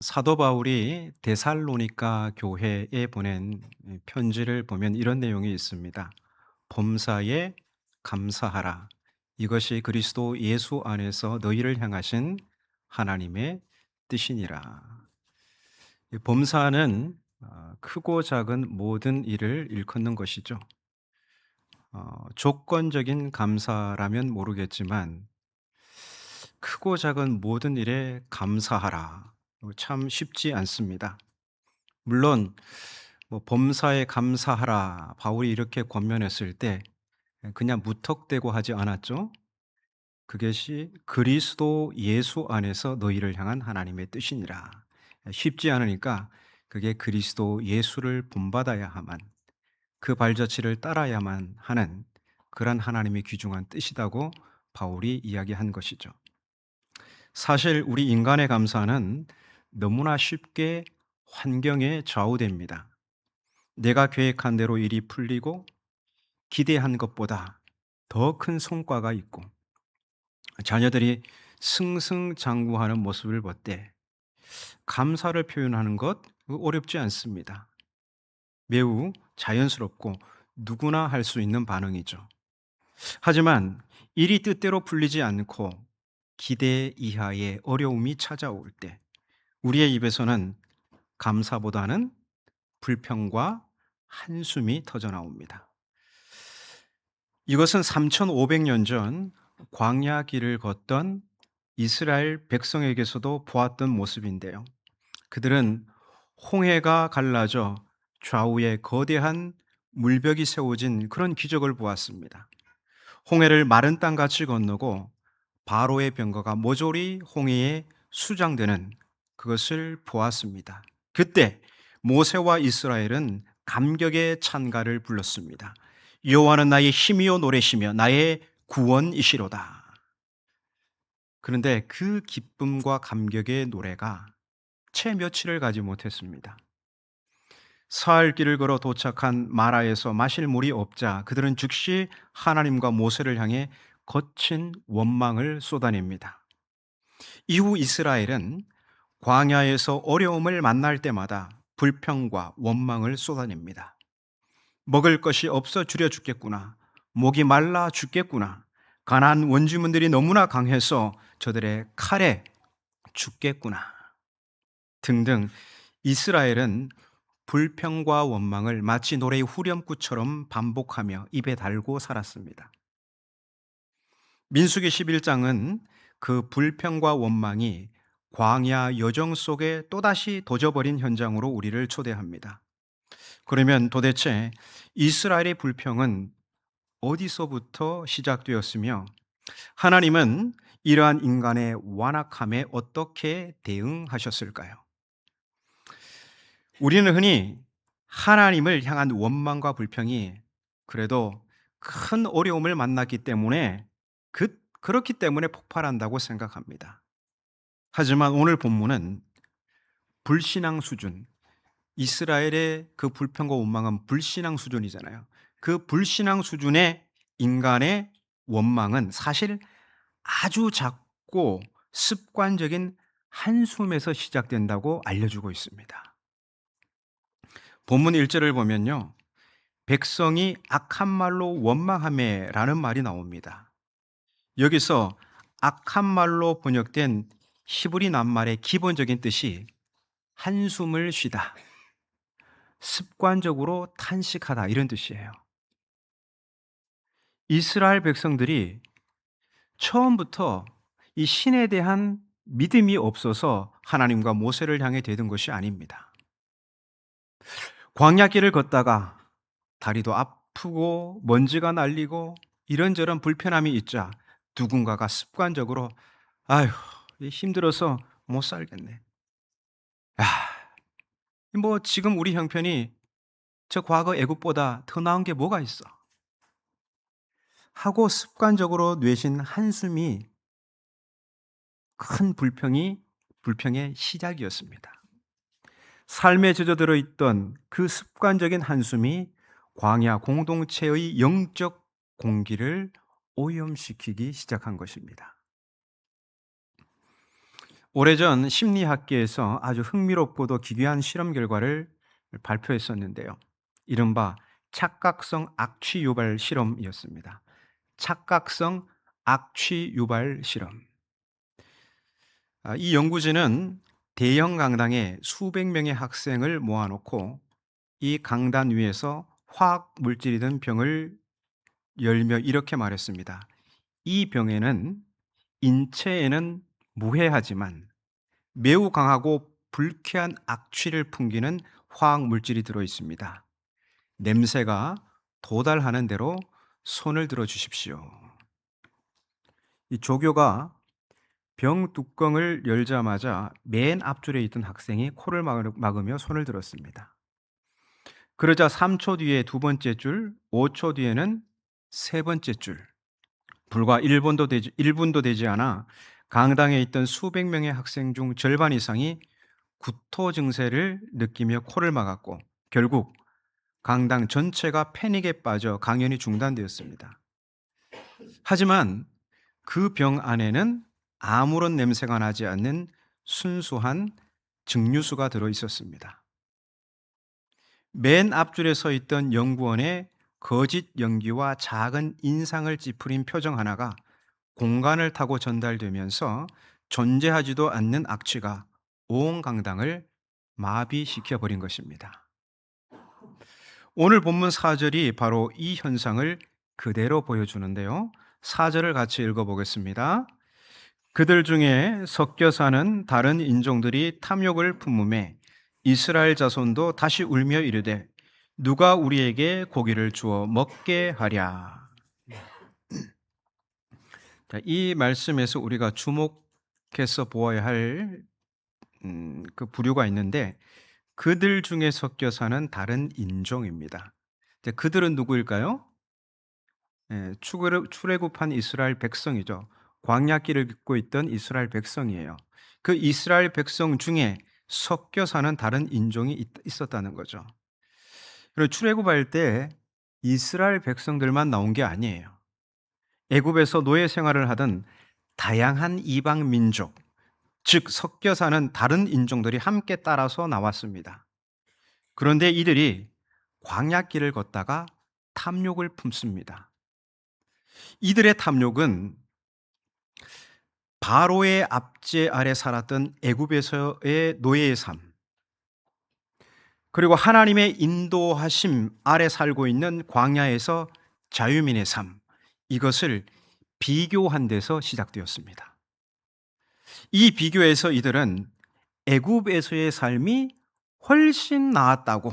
사도 바울이 데살로니가 교회에 보낸 편지를 보면 이런 내용이 있습니다. 범사에 감사하라. 이것이 그리스도 예수 안에서 너희를 향하신 하나님의 뜻이니라. 이 범사는 크고 작은 모든 일을 일컫는 것이죠. 조건적인 감사라면 모르겠지만 크고 작은 모든 일에 감사하라. 참 쉽지 않습니다. 물론 범사에 감사하라 바울이 이렇게 권면했을 때 그냥 무턱대고 하지 않았죠. 그것이 그리스도 예수 안에서 너희를 향한 하나님의 뜻이니라. 쉽지 않으니까 그게 그리스도 예수를 본받아야 하만, 그 발자취를 따라야만 하는 그런 하나님의 귀중한 뜻이라고 바울이 이야기한 것이죠. 사실 우리 인간의 감사는 너무나 쉽게 환경에 좌우됩니다. 내가 계획한 대로 일이 풀리고 기대한 것보다 더 큰 성과가 있고 자녀들이 승승장구하는 모습을 볼 때 감사를 표현하는 것 어렵지 않습니다. 매우 자연스럽고 누구나 할 수 있는 반응이죠. 하지만 일이 뜻대로 풀리지 않고 기대 이하의 어려움이 찾아올 때 우리의 입에서는 감사보다는 불평과 한숨이 터져 나옵니다. 이것은 3,500년 전 광야 길을 걷던 이스라엘 백성에게서도 보았던 모습인데요. 그들은 홍해가 갈라져 좌우에 거대한 물벽이 세워진 그런 기적을 보았습니다. 홍해를 마른 땅같이 건너고 바로의 병거가 모조리 홍해에 수장되는 그것을 보았습니다. 그때 모세와 이스라엘은 감격의 찬가를 불렀습니다. 여호와는 나의 힘이요 노래시며 나의 구원이시로다. 그런데 그 기쁨과 감격의 노래가 채 며칠을 가지 못했습니다. 사흘 길을 걸어 도착한 마라에서 마실 물이 없자 그들은 즉시 하나님과 모세를 향해 거친 원망을 쏟아냅니다. 이후 이스라엘은 광야에서 어려움을 만날 때마다 불평과 원망을 쏟아냅니다. 먹을 것이 없어 줄여 죽겠구나. 목이 말라 죽겠구나. 가나안 원주민들이 너무나 강해서 저들의 칼에 죽겠구나. 등등 이스라엘은 불평과 원망을 마치 노래의 후렴구처럼 반복하며 입에 달고 살았습니다. 민수기 11장은 그 불평과 원망이 광야 여정 속에 또다시 도져버린 현장으로 우리를 초대합니다. 그러면 도대체 이스라엘의 불평은 어디서부터 시작되었으며 하나님은 이러한 인간의 완악함에 어떻게 대응하셨을까요? 우리는 흔히 하나님을 향한 원망과 불평이 그래도 큰 어려움을 만났기 때문에 그렇기 때문에 폭발한다고 생각합니다. 하지만 오늘 본문은 불신앙 수준, 이스라엘의 그 불평과 원망은 불신앙 수준이잖아요. 그 불신앙 수준의 인간의 원망은 사실 아주 작고 습관적인 한숨에서 시작된다고 알려주고 있습니다. 본문 1절을 보면요. 백성이 악한 말로 원망하매라는 말이 나옵니다. 여기서 악한 말로 번역된 히브리 낱말의 기본적인 뜻이 한숨을 쉬다, 습관적으로 탄식하다 이런 뜻이에요. 이스라엘 백성들이 처음부터 이 신에 대한 믿음이 없어서 하나님과 모세를 향해 대든 것이 아닙니다. 광야길을 걷다가 다리도 아프고 먼지가 날리고 이런저런 불편함이 있자 누군가가 습관적으로 아휴 힘들어서 못 살겠네. 야, 뭐 지금 우리 형편이 저 과거 애국보다 더 나은 게 뭐가 있어? 하고 습관적으로 뇌신 한숨이 큰 불평의 시작이었습니다. 삶에 젖어들어 있던 그 습관적인 한숨이 광야 공동체의 영적 공기를 오염시키기 시작한 것입니다. 오래전 심리학계에서 아주 흥미롭고도 기괴한 실험 결과를 발표했었는데요. 이른바 착각성 악취 유발 실험이었습니다. 착각성 악취 유발 실험. 이 연구진은 대형 강당에 수백 명의 학생을 모아놓고 이 강단 위에서 화학 물질이 든 병을 열며 이렇게 말했습니다. 이 병에는 인체에는 무해하지만 매우 강하고 불쾌한 악취를 풍기는 화학 물질이 들어 있습니다. 냄새가 도달하는 대로 손을 들어 주십시오. 이 조교가 병 뚜껑을 열자마자 맨 앞줄에 있던 학생이 코를 막으며 손을 들었습니다. 그러자 3초 뒤에 두 번째 줄, 5초 뒤에는 세 번째 줄. 불과 1분도 되지 않아 강당에 있던 수백 명의 학생 중 절반 이상이 구토 증세를 느끼며 코를 막았고 결국 강당 전체가 패닉에 빠져 강연이 중단되었습니다. 하지만 그 병 안에는 아무런 냄새가 나지 않는 순수한 증류수가 들어 있었습니다. 맨 앞줄에 서 있던 연구원의 거짓 연기와 작은 인상을 찌푸린 표정 하나가 공간을 타고 전달되면서 존재하지도 않는 악취가 온 강당을 마비시켜 버린 것입니다. 오늘 본문 4절이 바로 이 현상을 그대로 보여주는데요. 4절을 같이 읽어보겠습니다. 그들 중에 섞여 사는 다른 인종들이 탐욕을 품음에 이스라엘 자손도 다시 울며 이르되 누가 우리에게 고기를 주어 먹게 하랴. 자, 이 말씀에서 우리가 주목해서 보아야 할 그 부류가 있는데 그들 중에 섞여 사는 다른 인종입니다. 그들은 누구일까요? 출애굽한 이스라엘 백성이죠. 광야길을 걷고 있던 이스라엘 백성이에요. 그 이스라엘 백성 중에 섞여 사는 다른 인종이 있었다는 거죠. 그리고 출애굽할 때 이스라엘 백성들만 나온 게 아니에요. 애굽에서 노예 생활을 하던 다양한 이방 민족, 즉 섞여 사는 다른 인종들이 함께 따라서 나왔습니다. 그런데 이들이 광야길을 걷다가 탐욕을 품습니다. 이들의 탐욕은 바로의 압제 아래 살았던 애굽에서의 노예의 삶, 그리고 하나님의 인도하심 아래 살고 있는 광야에서 자유민의 삶, 이것을 비교한 데서 시작되었습니다. 이 비교에서 이들은 애굽에서의 삶이 훨씬 나았다고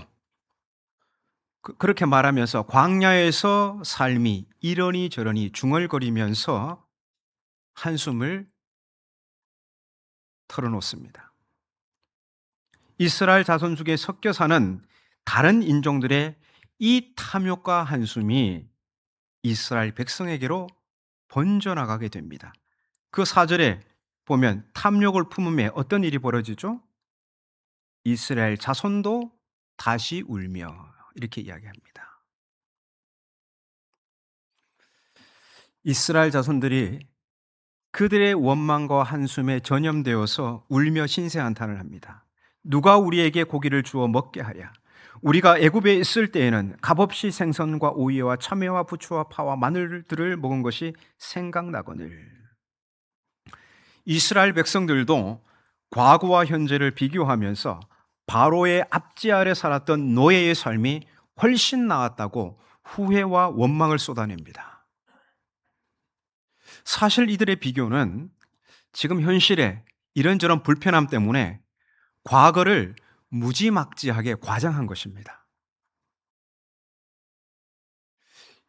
그렇게 말하면서 광야에서 삶이 이러니 저러니 중얼거리면서 한숨을 털어놓습니다. 이스라엘 자손 중에 섞여 사는 다른 인종들의 이 탐욕과 한숨이 이스라엘 백성에게로 번져나가게 됩니다. 그 4절에 보면 탐욕을 품음에 어떤 일이 벌어지죠? 이스라엘 자손도 다시 울며 이렇게 이야기합니다. 이스라엘 자손들이 그들의 원망과 한숨에 전염되어서 울며 신세한탄을 합니다. 누가 우리에게 고기를 주어 먹게 하랴. 우리가 애굽에 있을 때에는 값없이 생선과 오이와 참외와 부추와 파와 마늘들을 먹은 것이 생각나거늘. 이스라엘 백성들도 과거와 현재를 비교하면서 바로의 압제 아래 살았던 노예의 삶이 훨씬 나았다고 후회와 원망을 쏟아냅니다. 사실 이들의 비교는 지금 현실의 이런저런 불편함 때문에 과거를 무지막지하게 과장한 것입니다.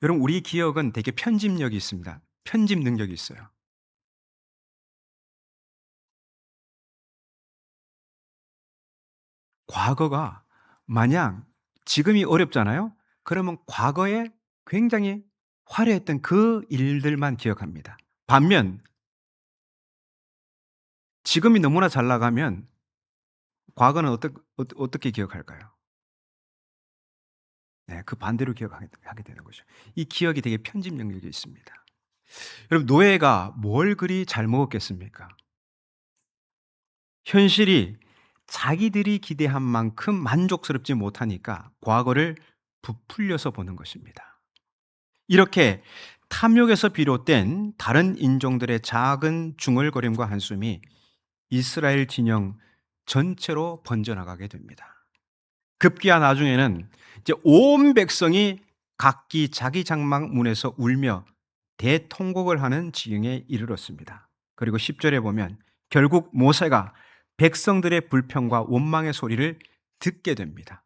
여러분, 우리 기억은 되게 편집력이 있습니다. 편집 능력이 있어요. 과거가 마냥 지금이 어렵잖아요. 그러면 과거에 굉장히 화려했던 그 일들만 기억합니다. 반면 지금이 너무나 잘 나가면 과거는 어떻게 기억할까요? 네, 그 반대로 기억하게 되는 거죠. 이 기억이 되게 편집 능력이 있습니다. 여러분, 노예가 뭘 그리 잘 먹었겠습니까? 현실이 자기들이 기대한 만큼 만족스럽지 못하니까 과거를 부풀려서 보는 것입니다. 이렇게 탐욕에서 비롯된 다른 인종들의 작은 중얼거림과 한숨이 이스라엘 진영 전체로 번져나가게 됩니다. 급기야 나중에는 이제 온 백성이 각기 자기 장막 문에서 울며 대통곡을 하는 지경에 이르렀습니다. 그리고 10절에 보면 결국 모세가 백성들의 불평과 원망의 소리를 듣게 됩니다.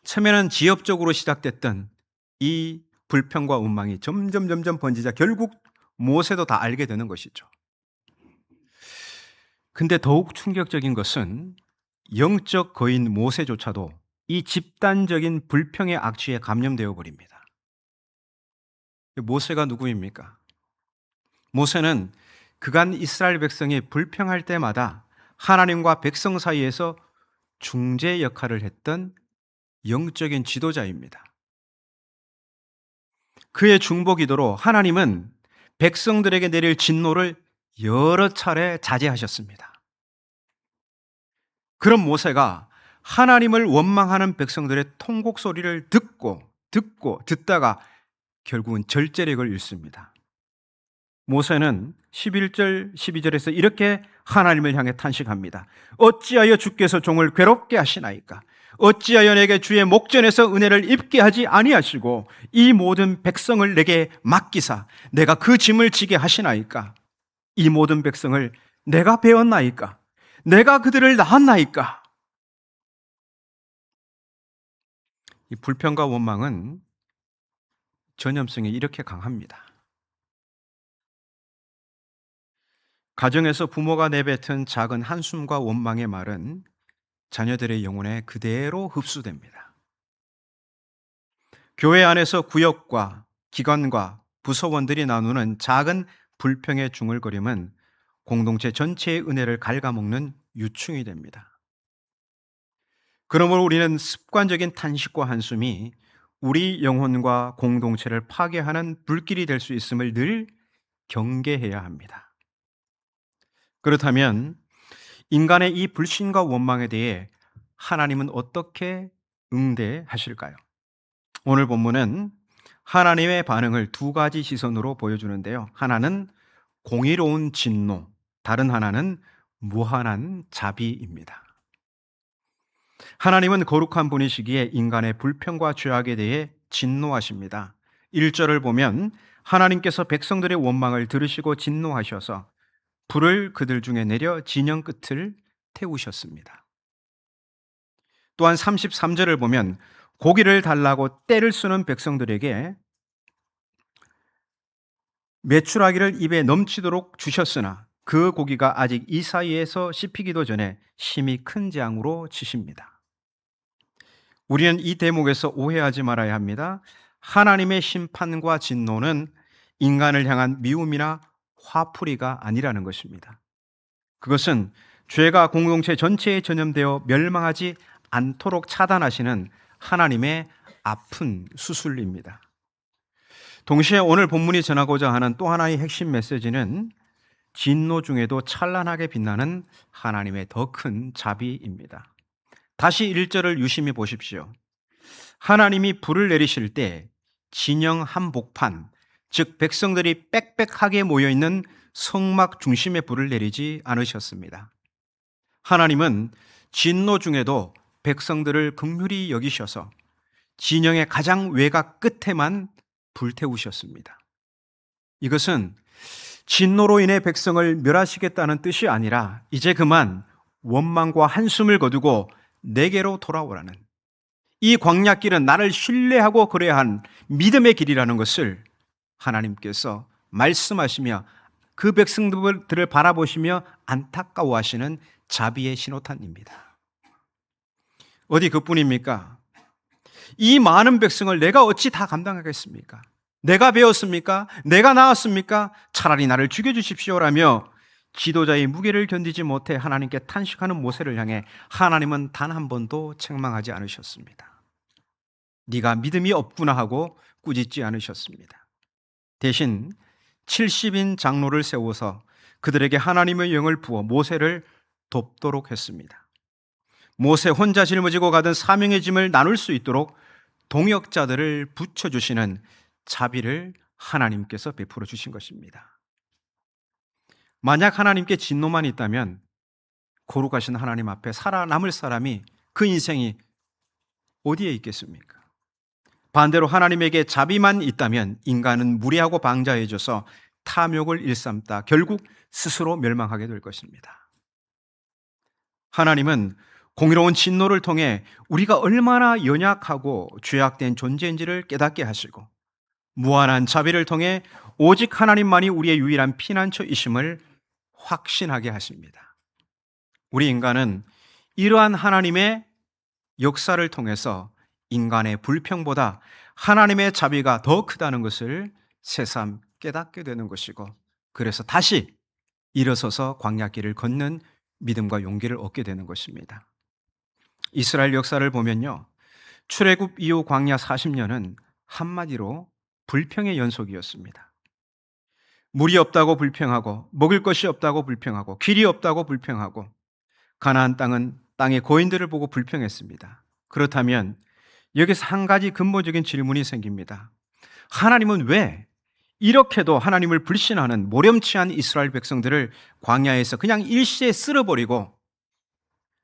처음에는 지역적으로 시작됐던 이 불평과 원망이 점점 번지자 결국 모세도 다 알게 되는 것이죠. 근데 더욱 충격적인 것은 영적 거인 모세조차도 이 집단적인 불평의 악취에 감염되어 버립니다. 모세가 누구입니까? 모세는 그간 이스라엘 백성이 불평할 때마다 하나님과 백성 사이에서 중재 역할을 했던 영적인 지도자입니다. 그의 중보기도로 하나님은 백성들에게 내릴 진노를 여러 차례 자제하셨습니다. 그런 모세가 하나님을 원망하는 백성들의 통곡 소리를 듣다가 결국은 절제력을 잃습니다. 모세는 11절 12절에서 이렇게 하나님을 향해 탄식합니다. 어찌하여 주께서 종을 괴롭게 하시나이까? 어찌하여 내게 주의 목전에서 은혜를 입게 하지 아니하시고 이 모든 백성을 내게 맡기사 내가 그 짐을 지게 하시나이까? 이 모든 백성을 내가 배웠나이까? 내가 그들을 낳았나이까? 이 불평과 원망은 전염성이 이렇게 강합니다. 가정에서 부모가 내뱉은 작은 한숨과 원망의 말은 자녀들의 영혼에 그대로 흡수됩니다. 교회 안에서 구역과 기관과 부서원들이 나누는 작은 불평의 중얼거림은 공동체 전체의 은혜를 갉아먹는 유충이 됩니다. 그러므로 우리는 습관적인 탄식과 한숨이 우리 영혼과 공동체를 파괴하는 불길이 될 수 있음을 늘 경계해야 합니다. 그렇다면 인간의 이 불신과 원망에 대해 하나님은 어떻게 응대하실까요? 오늘 본문은 하나님의 반응을 두 가지 시선으로 보여주는데요. 하나는 공의로운 진노, 다른 하나는 무한한 자비입니다. 하나님은 거룩한 분이시기에 인간의 불평과 죄악에 대해 진노하십니다. 1절을 보면 하나님께서 백성들의 원망을 들으시고 진노하셔서 불을 그들 중에 내려 진영 끝을 태우셨습니다. 또한 33절을 보면 고기를 달라고 떼를 쓰는 백성들에게 메추라기를 입에 넘치도록 주셨으나 그 고기가 아직 이 사이에서 씹히기도 전에 심히 큰 재앙으로 치십니다. 우리는 이 대목에서 오해하지 말아야 합니다. 하나님의 심판과 진노는 인간을 향한 미움이나 화풀이가 아니라는 것입니다. 그것은 죄가 공동체 전체에 전염되어 멸망하지 않도록 차단하시는 하나님의 아픈 수술입니다. 동시에 오늘 본문이 전하고자 하는 또 하나의 핵심 메시지는 진노 중에도 찬란하게 빛나는 하나님의 더 큰 자비입니다. 다시 1절을 유심히 보십시오. 하나님이 불을 내리실 때 진영 한복판, 즉 백성들이 빽빽하게 모여있는 성막 중심에 불을 내리지 않으셨습니다. 하나님은 진노 중에도 백성들을 긍휼히 여기셔서 진영의 가장 외곽 끝에만 불태우셨습니다. 이것은 진노로 인해 백성을 멸하시겠다는 뜻이 아니라 이제 그만 원망과 한숨을 거두고 내게로 돌아오라는, 이 광야길은 나를 신뢰하고 그래야 한 믿음의 길이라는 것을 하나님께서 말씀하시며 그 백성들을 바라보시며 안타까워하시는 자비의 신호탄입니다. 어디 그뿐입니까? 이 많은 백성을 내가 어찌 다 감당하겠습니까? 내가 배웠습니까? 내가 낳았습니까? 차라리 나를 죽여주십시오라며 지도자의 무게를 견디지 못해 하나님께 탄식하는 모세를 향해 하나님은 단 한 번도 책망하지 않으셨습니다. 네가 믿음이 없구나 하고 꾸짖지 않으셨습니다. 대신 70인 장로를 세워서 그들에게 하나님의 영을 부어 모세를 돕도록 했습니다. 모세 혼자 짊어지고 가던 사명의 짐을 나눌 수 있도록 동역자들을 붙여주시는 자비를 하나님께서 베풀어 주신 것입니다. 만약 하나님께 진노만 있다면 거룩하신 하나님 앞에 살아남을 사람이, 그 인생이 어디에 있겠습니까? 반대로 하나님에게 자비만 있다면 인간은 무례하고 방자해져서 탐욕을 일삼다 결국 스스로 멸망하게 될 것입니다. 하나님은 공의로운 진노를 통해 우리가 얼마나 연약하고 죄악된 존재인지를 깨닫게 하시고, 무한한 자비를 통해 오직 하나님만이 우리의 유일한 피난처이심을 확신하게 하십니다. 우리 인간은 이러한 하나님의 역사를 통해서 인간의 불평보다 하나님의 자비가 더 크다는 것을 새삼 깨닫게 되는 것이고, 그래서 다시 일어서서 광야길을 걷는 믿음과 용기를 얻게 되는 것입니다. 이스라엘 역사를 보면요, 출애굽 이후 광야 40년은 한마디로 불평의 연속이었습니다. 물이 없다고 불평하고, 먹을 것이 없다고 불평하고, 길이 없다고 불평하고, 가나안 땅의 고인들을 보고 불평했습니다. 그렇다면 여기서 한 가지 근본적인 질문이 생깁니다. 하나님은 왜 이렇게도 하나님을 불신하는 모렴치한 이스라엘 백성들을 광야에서 그냥 일시에 쓸어버리고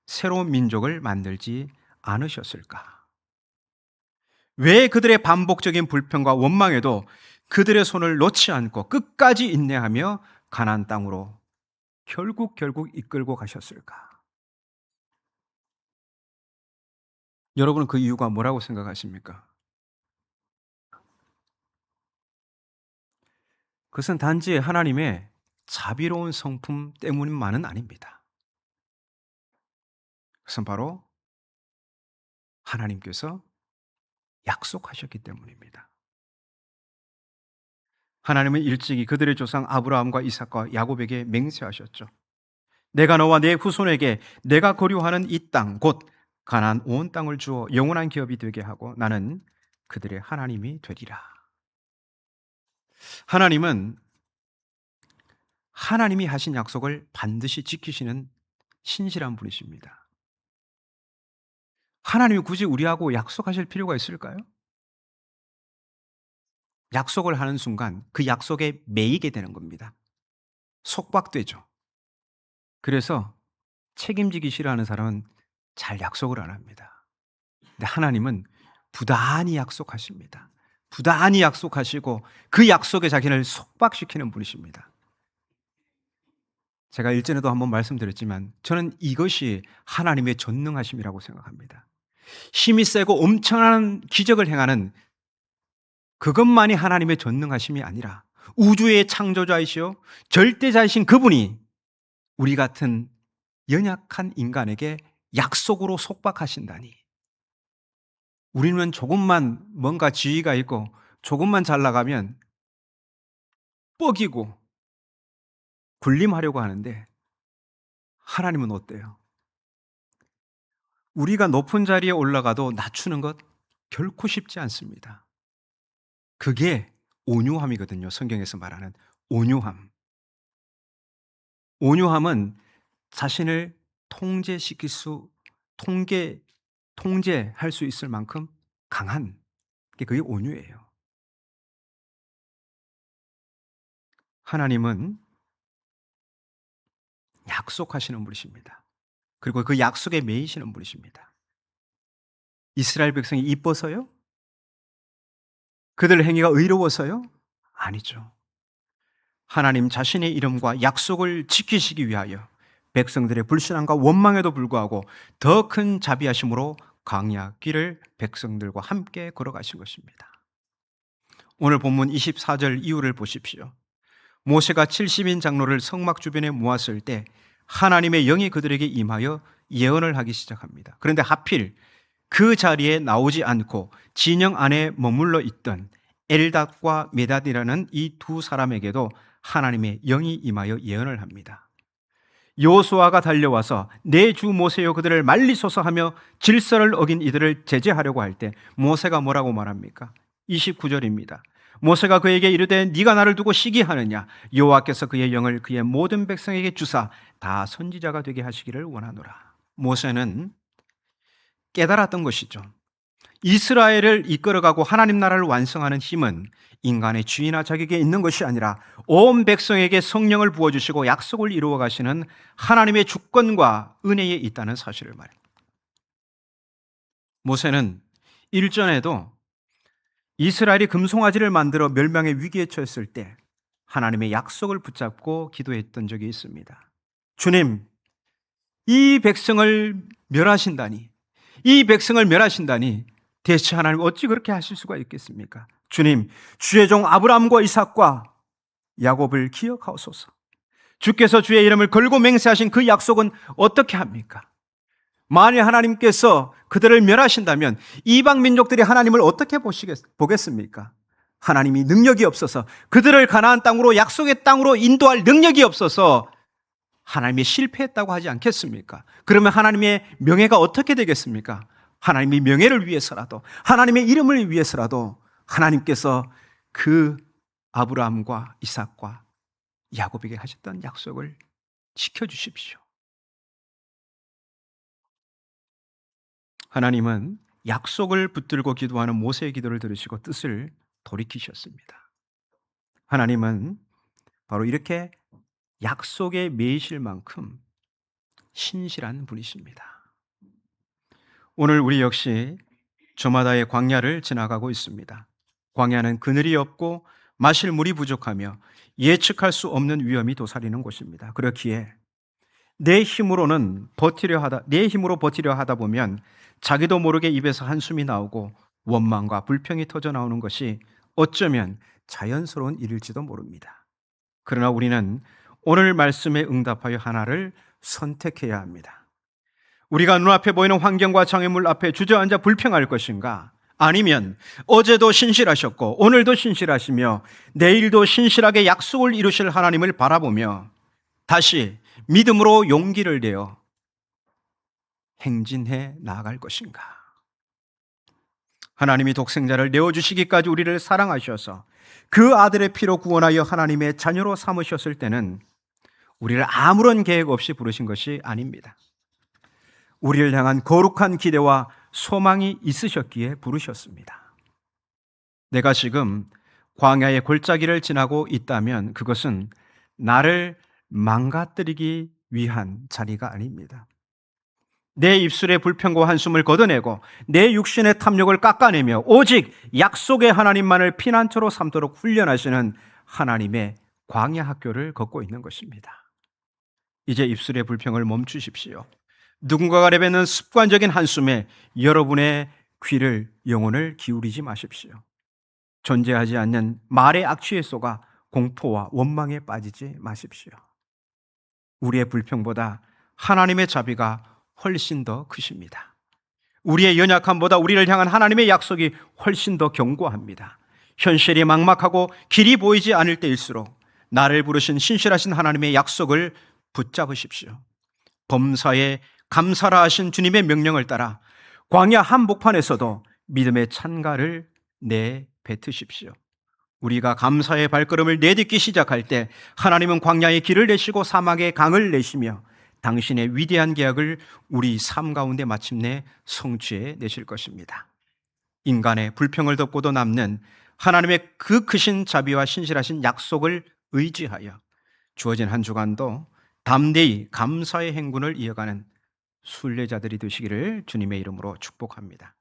새로운 민족을 만들지 않으셨을까? 왜 그들의 반복적인 불평과 원망에도 그들의 손을 놓지 않고 끝까지 인내하며 가나안 땅으로 결국 이끌고 가셨을까? 여러분은 그 이유가 뭐라고 생각하십니까? 그것은 단지 하나님의 자비로운 성품 때문만은 아닙니다. 그것은 바로 하나님께서 약속하셨기 때문입니다. 하나님은 일찍이 그들의 조상 아브라함과 이삭과 야곱에게 맹세하셨죠. 내가 너와 내 후손에게 내가 거류하는 이 땅, 곧 가나안 온 땅을 주어 영원한 기업이 되게 하고 나는 그들의 하나님이 되리라. 하나님은 하나님이 하신 약속을 반드시 지키시는 신실한 분이십니다. 하나님이 굳이 우리하고 약속하실 필요가 있을까요? 약속을 하는 순간 그 약속에 매이게 되는 겁니다. 속박되죠. 그래서 책임지기 싫어하는 사람은 잘 약속을 안 합니다. 근데 하나님은 부단히 약속하십니다. 부단히 약속하시고 그 약속에 자기를 속박시키는 분이십니다. 제가 일전에도 한번 말씀드렸지만 저는 이것이 하나님의 전능하심이라고 생각합니다. 힘이 세고 엄청난 기적을 행하는 그것만이 하나님의 전능하심이 아니라 우주의 창조자이시오 절대자이신 그분이 우리 같은 연약한 인간에게 약속으로 속박하신다니. 우리는 조금만 뭔가 지위가 있고 조금만 잘 나가면 뻐기고 군림하려고 하는데 하나님은 어때요? 우리가 높은 자리에 올라가도 낮추는 것 결코 쉽지 않습니다. 그게 온유함이거든요. 성경에서 말하는 온유함. 온유함은 자신을 통제할 수 있을 만큼 강한 게 그게 온유예요. 하나님은 약속하시는 분이십니다. 그리고 그 약속에 매이시는 분이십니다. 이스라엘 백성이 이뻐서요? 그들 행위가 의로워서요? 아니죠. 하나님 자신의 이름과 약속을 지키시기 위하여 백성들의 불신앙과 원망에도 불구하고 더 큰 자비하심으로 광야 길을 백성들과 함께 걸어가신 것입니다. 오늘 본문 24절 이후를 보십시오. 모세가 70인 장로를 성막 주변에 모았을 때 하나님의 영이 그들에게 임하여 예언을 하기 시작합니다. 그런데 하필 그 자리에 나오지 않고 진영 안에 머물러 있던 엘닷과 메닷이라는 이 두 사람에게도 하나님의 영이 임하여 예언을 합니다. 여호수아가 달려와서 내 주 모세여 그들을 말리소서 하며 질서를 어긴 이들을 제재하려고 할 때 모세가 뭐라고 말합니까? 29절입니다. 모세가 그에게 이르되 네가 나를 두고 시기하느냐? 여호와께서 그의 영을 그의 모든 백성에게 주사 다 선지자가 되게 하시기를 원하노라. 모세는 깨달았던 것이죠. 이스라엘을 이끌어가고 하나님 나라를 완성하는 힘은 인간의 지위나 자격에 있는 것이 아니라 온 백성에게 성령을 부어주시고 약속을 이루어 가시는 하나님의 주권과 은혜에 있다는 사실을 말합니다. 모세는 일전에도 이스라엘이 금송아지를 만들어 멸망의 위기에 처했을 때 하나님의 약속을 붙잡고 기도했던 적이 있습니다. 주님, 이 백성을 멸하신다니, 이 백성을 멸하신다니 대체 하나님 어찌 그렇게 하실 수가 있겠습니까? 주님, 주의 종 아브라함과 이삭과 야곱을 기억하옵소서. 주께서 주의 이름을 걸고 맹세하신 그 약속은 어떻게 합니까? 만일 하나님께서 그들을 멸하신다면 이방 민족들이 하나님을 어떻게 보겠습니까? 하나님이 능력이 없어서 그들을 가나안 땅으로 약속의 땅으로 인도할 능력이 없어서 하나님이 실패했다고 하지 않겠습니까? 그러면 하나님의 명예가 어떻게 되겠습니까? 하나님의 명예를 위해서라도 하나님의 이름을 위해서라도 하나님께서 그 아브라함과 이삭과 야곱에게 하셨던 약속을 지켜주십시오. 하나님은 약속을 붙들고 기도하는 모세의 기도를 들으시고 뜻을 돌이키셨습니다. 하나님은 바로 이렇게 약속에 매이실 만큼 신실한 분이십니다. 오늘 우리 역시 저마다의 광야를 지나가고 있습니다. 광야는 그늘이 없고 마실 물이 부족하며 예측할 수 없는 위험이 도사리는 곳입니다. 그렇기에 내 힘으로 버티려 하다 보면 자기도 모르게 입에서 한숨이 나오고 원망과 불평이 터져 나오는 것이 어쩌면 자연스러운 일일지도 모릅니다. 그러나 우리는 오늘 말씀에 응답하여 하나를 선택해야 합니다. 우리가 눈앞에 보이는 환경과 장애물 앞에 주저앉아 불평할 것인가? 아니면 어제도 신실하셨고 오늘도 신실하시며 내일도 신실하게 약속을 이루실 하나님을 바라보며 다시 믿음으로 용기를 내어 행진해 나아갈 것인가? 하나님이 독생자를 내어주시기까지 우리를 사랑하셔서 그 아들의 피로 구원하여 하나님의 자녀로 삼으셨을 때는 우리를 아무런 계획 없이 부르신 것이 아닙니다. 우리를 향한 거룩한 기대와 소망이 있으셨기에 부르셨습니다. 내가 지금 광야의 골짜기를 지나고 있다면 그것은 나를 망가뜨리기 위한 자리가 아닙니다. 내 입술의 불평과 한숨을 걷어내고 내 육신의 탐욕을 깎아내며 오직 약속의 하나님만을 피난처로 삼도록 훈련하시는 하나님의 광야 학교를 걷고 있는 것입니다. 이제 입술의 불평을 멈추십시오. 누군가가 내뱉는 습관적인 한숨에 여러분의 귀를, 영혼을 기울이지 마십시오. 존재하지 않는 말의 악취에 속아 공포와 원망에 빠지지 마십시오. 우리의 불평보다 하나님의 자비가 훨씬 더 크십니다. 우리의 연약함보다 우리를 향한 하나님의 약속이 훨씬 더 견고합니다. 현실이 막막하고 길이 보이지 않을 때일수록 나를 부르신 신실하신 하나님의 약속을 붙잡으십시오. 범사에 감사라 하신 주님의 명령을 따라 광야 한복판에서도 믿음의 찬가를 내뱉으십시오. 우리가 감사의 발걸음을 내딛기 시작할 때 하나님은 광야의 길을 내시고 사막의 강을 내시며 당신의 위대한 계약을 우리 삶 가운데 마침내 성취해 내실 것입니다. 인간의 불평을 덮고도 남는 하나님의 그 크신 자비와 신실하신 약속을 의지하여 주어진 한 주간도 담대히 감사의 행군을 이어가는 순례자들이 되시기를 주님의 이름으로 축복합니다.